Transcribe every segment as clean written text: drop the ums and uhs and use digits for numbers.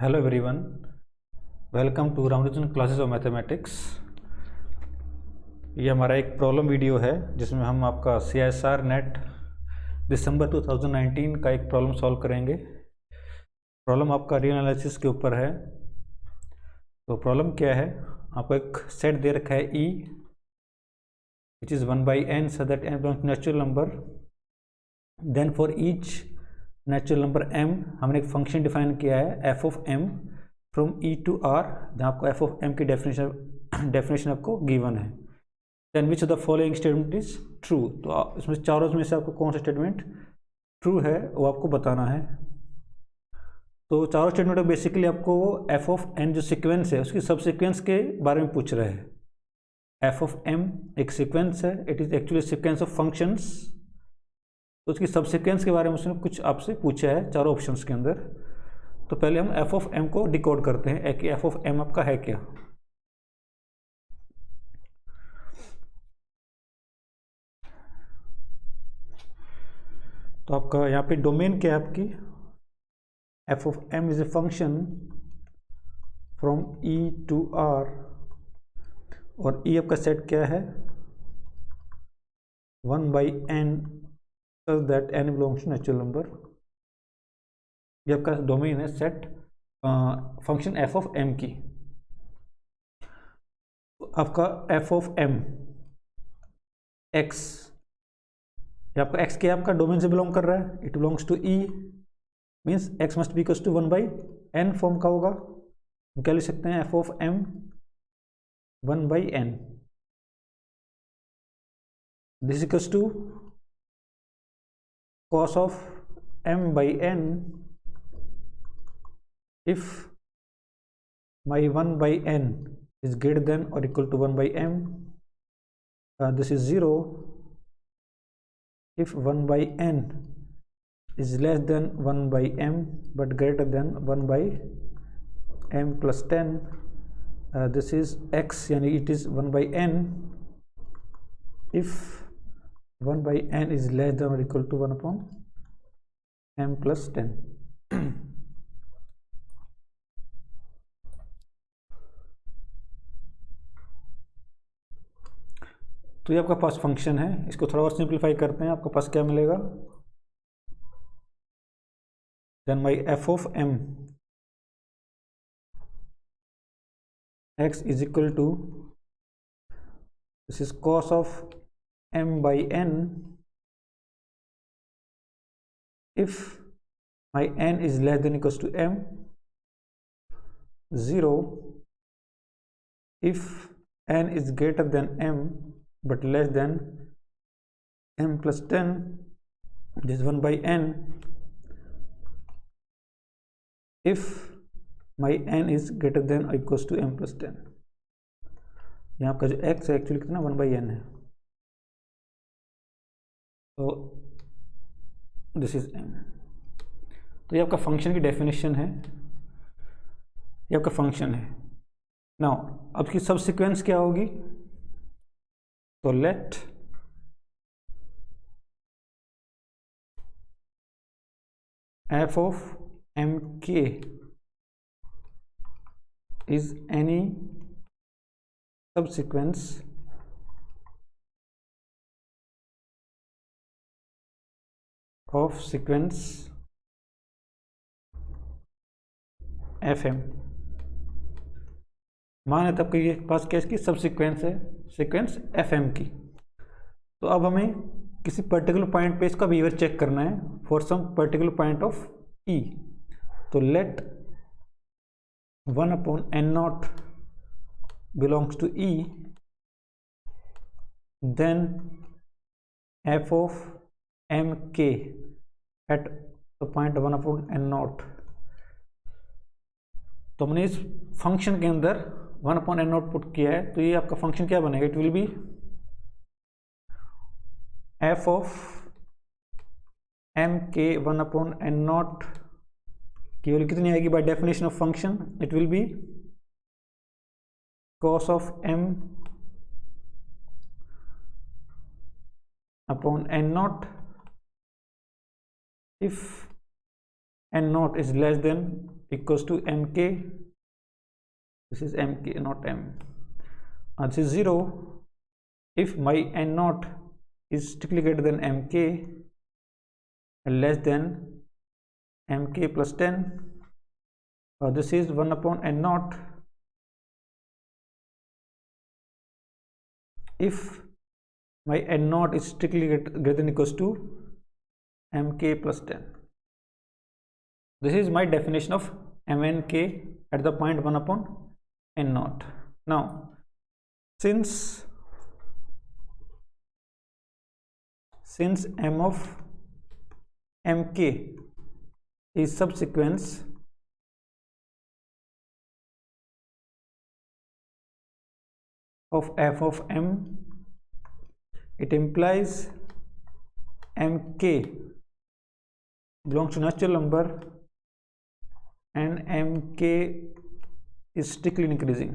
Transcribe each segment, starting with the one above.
Hello everyone, welcome to Ramruchan classes of mathematics. ये हमारा एक प्रॉब्लम वीडियो है जिसमें हम आपका CSR नेट दिसंबर 2019 का एक प्रॉब्लम सॉल्व करेंगे। प्रॉब्लम आपका रियल एनालिसिस के ऊपर है। तो प्रॉब्लम क्या है, आपको एक सेट दे रखा है E which is 1/n so that n belongs to natural number। Then for each natural number m हमने एक फंक्शन डिफाइन किया है f of m from E to R, जहाँ आपको f ऑफ m की डेफिनेशन आपको गिवन है। Then which of the following statement is true. तो इसमें चारों में से आपको कौन सा स्टेटमेंट ट्रू है वो आपको बताना है। तो चारों स्टेटमेंट में बेसिकली आपको f ऑफ n जो सीक्वेंस है उसकी सब सीक्वेंस के बारे में पूछ रहे हैं। f ऑफ m एक सीक्वेंस है, it is actually sequence of functions. तो उसकी सब सीक्वेंस के बारे में उसने कुछ आपसे पूछा है चारों ऑप्शंस के अंदर। तो पहले हम f ऑफ m को डिकोड करते हैं कि f ऑफ m आपका है क्या। तो आपका यहाँ पे डोमेन क्या है आपकी, f of m is a function from E to R, और E आपका सेट क्या है 1/n such that n belongs to natural number। ये आपका डोमेन है set function f of m की। आपका f ऑफ m x, ये आपका x क्या आपका डोमेन से बिलोंग कर रहा है, it belongs to E, means x must be equals to 1/n form का होगा। हम क्या लिख सकते हैं f of m 1/n, this equals to cos of m/n if my 1/n is greater than or equal to 1/m, this is 0 if 1/n is less than 1/m but greater than 1/m plus 10, this is x, yani it is 1/n if 1/n is less than or equal to 1/m plus 10। तो ये आपका पास function है, इसको थोड़ा और simplify करते हैं, आपके पास क्या मिलेगा, then my f of m x is equal to, this is cos of m/n if my n is less than equals to m, 0 if n is greater than m but less than m plus 10, this is 1/n if my n is greater than or equals to m plus 10। यहाँ आपका जो x है actually कितना 1/n है, तो this is m। तो ये आपका फंक्शन की डेफिनेशन है, ये आपका फंक्शन है। नाउ अब इसकी सब सीक्वेंस क्या होगी, तो late f of mk is any subsequence of sequence fm। मान है तब के पास क्या इसकी सब सीक्वेंस है, सीक्वेंस fm की। तो अब हमें किसी पर्टिकुलर पॉइंट पे इसका बिहेवियर चेक करना है for some particular point of E। तो let 1/n0 belongs to E, then f of mk at the point 1/n0। तो हमने इस फंक्शन के अंदर 1/n0 पुट किया है, तो ये आपका फंक्शन क्या बनेगा, it will be f of mk 1/n0 की वैल्यू कितनी आएगी by definition of function, it will be cos of m/n0 if n0 is less than equals to mk. This is mk, not m. And this is 0 if my n naught is strictly greater than mk and less than mk plus 10. This is 1 upon n naught if my n naught is strictly greater than equals to mk plus 10. This is my definition of mnk at the point 1 upon n naught. Now, since m of mk is subsequence of f of m, it implies mk belongs to natural number and mk is strictly increasing.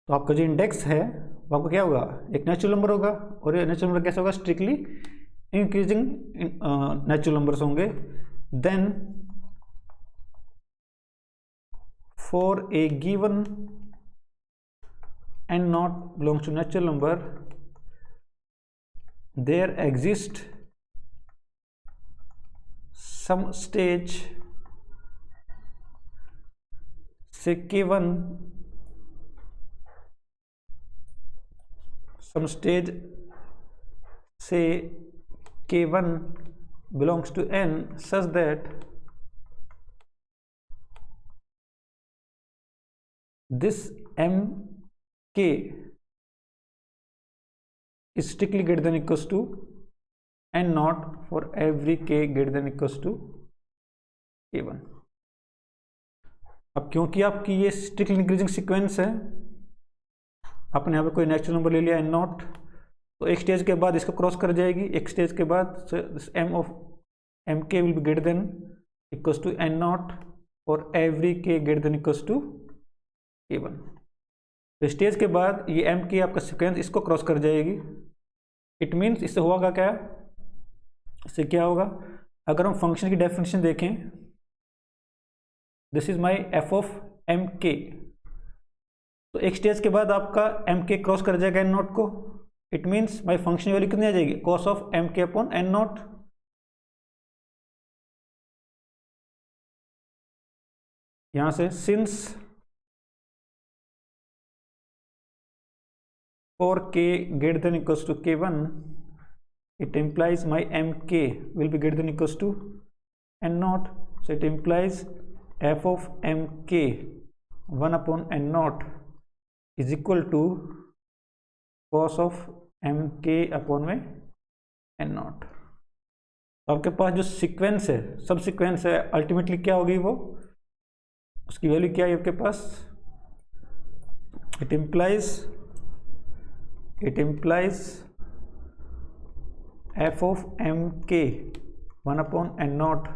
तो आपका जो index है वो आपका क्या होगा, एक natural number होगा, और ये नेचुरल नंबर कैसा होगा, स्ट्रिक्टली इंक्रीजिंग नेचुरल नंबर्स होंगे. Then for a given n naught belongs to natural number, there exists some stage say k1, some stage say k1 belongs to n such that this mk is strictly greater than equals to n naught for every k greater than equals to k1. अब क्योंकि आपकी ये strictly increasing sequence है, आपने यहाँ पे कोई natural number ले लिया n naught, तो एक स्टेज के बाद इसको क्रॉस कर जाएगी, एक स्टेज के बाद m of mk will be greater than equals to n naught for every k greater than equals to k1. तो स्टेज के बाद ये mk आपका सीक्वेंस इसको क्रॉस कर जाएगी. इट मीन्स इससे होगा क्या, इससे क्या होगा, अगर हम फंक्शन की डेफिनेशन देखें, this is my f of mk, तो एक स्टेज के बाद आपका mk क्रॉस कर जाएगा n naught को. It means my function value कितनी आ जाएगी, cos of mk upon n naught. यहां से since for k greater than equals to k1, it implies my mk will be greater than equals to n naught. So it implies f of mk 1 upon n naught is equal to cos of mk upon में n naught. आपके पास जो sequence है, सब sequence है, ultimately क्या होगी, वो उसकी वैल्यू क्या है आपके पास, it implies f of mk 1 upon n naught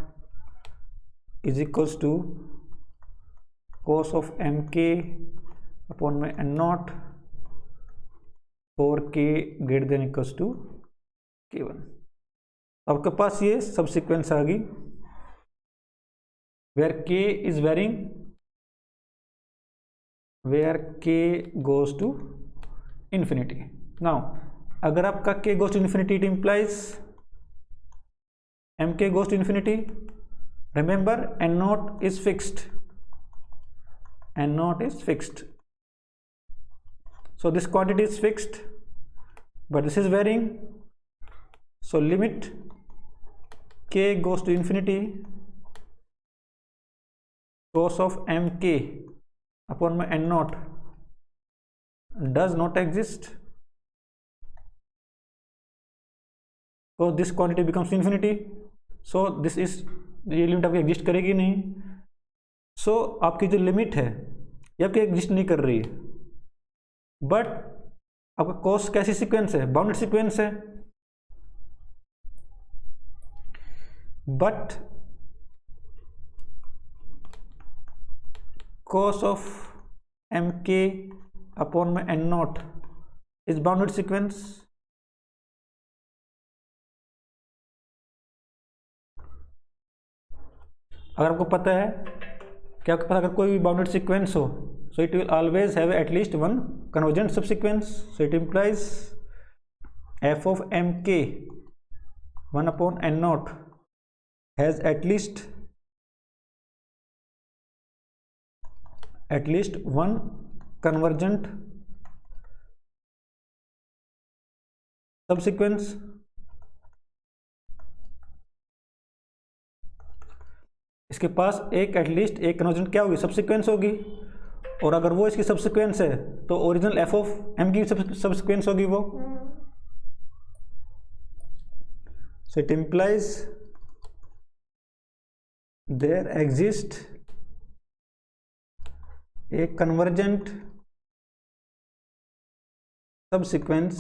is equals to cos of mk upon में n naught for k greater than equals to k1. आपके पास ये सब सीक्वेंस आ गई where k is varying, where k goes to infinity. Now अगर आपका k goes to infinity, it implies mk goes to infinity. Remember, n naught is fixed, n naught is fixed, so this quantity is fixed, but this is varying. So limit k goes to infinity, cos of mk upon my n naught does not exist, so this quantity becomes infinity. So this is, ये limit आपकी exist करेगी नहीं. सो आपकी जो limit है ये आपकी exist नहीं कर रही है, बट आपका कॉस कैसी सीक्वेंस है, बाउंडेड सीक्वेंस है, but cos of mk upon में n naught is bounded sequence. अगर आपको पता है कि आपके पास अगर कोई भी बाउंडेड सीक्वेंस हो, so it will always have at least one convergent subsequence, so it implies f of mk 1 upon n naught has at least one convergent subsequence। इसके पास एटलीस्ट एक कन्वर्जेंट क्या होगी, सबसिक्वेंस होगी, और अगर वो इसकी सबसिक्वेंस है तो ओरिजिनल एफ ऑफ एम की सबसिक्वेंस होगी वो। So it implies there exist a convergent subsequence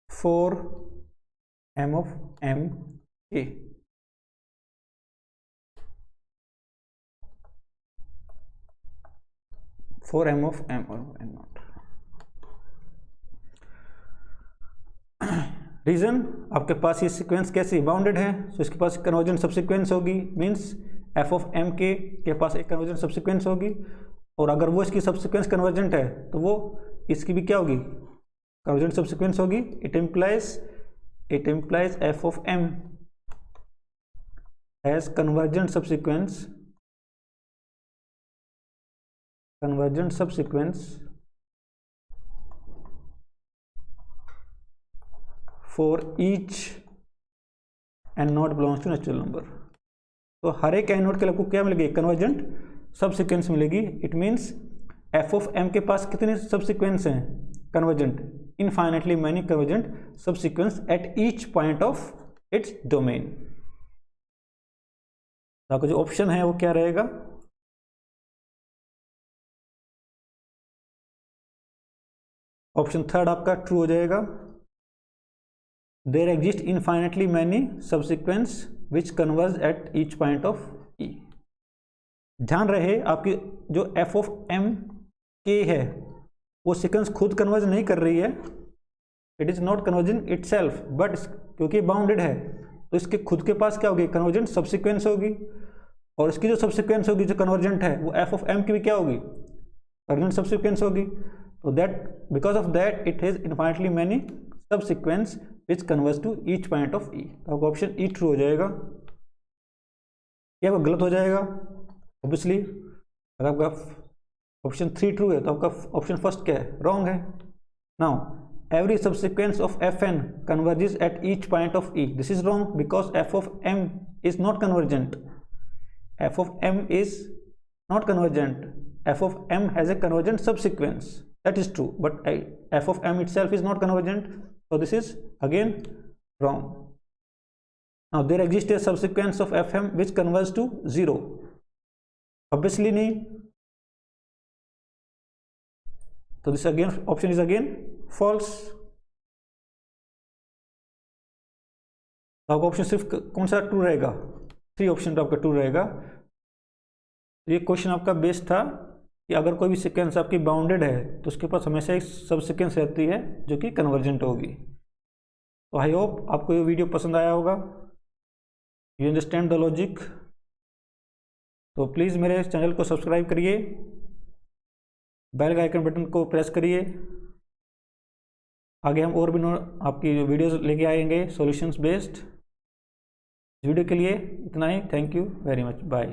for m of m k। For m of m और n नॉट। रीजन, आपके पास ये सीक्वेंस कैसी बाउंडेड है, तो इसके पास कन्वर्जेंट सबसीक्वेंस होगी, means f of m k के पास एक कन्वर्जेंट सबसीक्वेंस होगी, और अगर वो इसकी सबसीक्वेंस कन्वर्जेंट है तो वो इसकी भी क्या होगी, कन्वर्जेंट सबसीक्वेंस होगी। It implies f of m has convergent subsequence for each n naught belongs to natural number। तो हर एक n naught के लिए आपको क्या मिलेगी, कन्वर्जेंट सबसीक्वेंस मिलेगी। It means f of m के पास कितने सबसीक्वेंस हैं convergent, infinitely many convergent subsequence at each point of its domain। तो आपका जो ऑप्शन है वो क्या रहेगा, ऑप्शन थर्ड आपका ट्रू हो जाएगा। There exist infinitely many subsequence which converge at each point of E. ध्यान रहे आपकी जो एफ ऑफ एम के है वो सीक्वेंस खुद कन्वर्ज नहीं कर रही है, it is not converging it self, but क्योंकि बाउंडेड है तो इसके खुद के पास क्या होगी, कन्वर्जेंट सबसीक्वेंस होगी, और इसकी जो सबसीक्वेंस होगी जो कन्वर्जेंट है वो एफ ऑफ एम की भी क्या होगी, कन्वर्जेंट सबसीक्वेंस होगी। तो that because of that it has infinitely many subsequence which converge to each point of E. तो आपका ऑप्शन ई ट्रू हो जाएगा, या वो गलत हो जाएगा ऑब्वियसली। अगर आपका ऑप्शन 3 ट्रू है तो आपका ऑप्शन फर्स्ट क्या है, रॉन्ग है। Now every subsequence of fn converges at each point of e, this is wrong because f of m is not convergent, f of m is not convergent, f of m has a convergent subsequence, that is true, but f of m itself is not convergent, so this is again wrong। now there exists a subsequence of fm which converges to 0, obviously nahi, so this again option is again false। तो आपका option सिर्फ कौन सा true रहेगा, 3 option तो आपका true रहेगा। ये क्वेश्चन आपका बेस्ड था कि अगर कोई भी सीक्वेंस आपकी बाउंडेड है तो उसके पास हमेशा एक सब सीक्वेंस रहती है जो कि कन्वर्जेंट होगी। तो आई होप आपको ये वीडियो पसंद आया होगा, यू अंडरस्टैंड द लॉजिक। तो प्लीज़ मेरे चैनल को सब्सक्राइब करिए, बेल का आइकन बटन को प्रेस करिए। आगे हम और भी आपकी वीडियोस लेके आएंगे सॉल्यूशंस बेस्ड। वीडियो के लिए इतना ही, thank you very much, bye.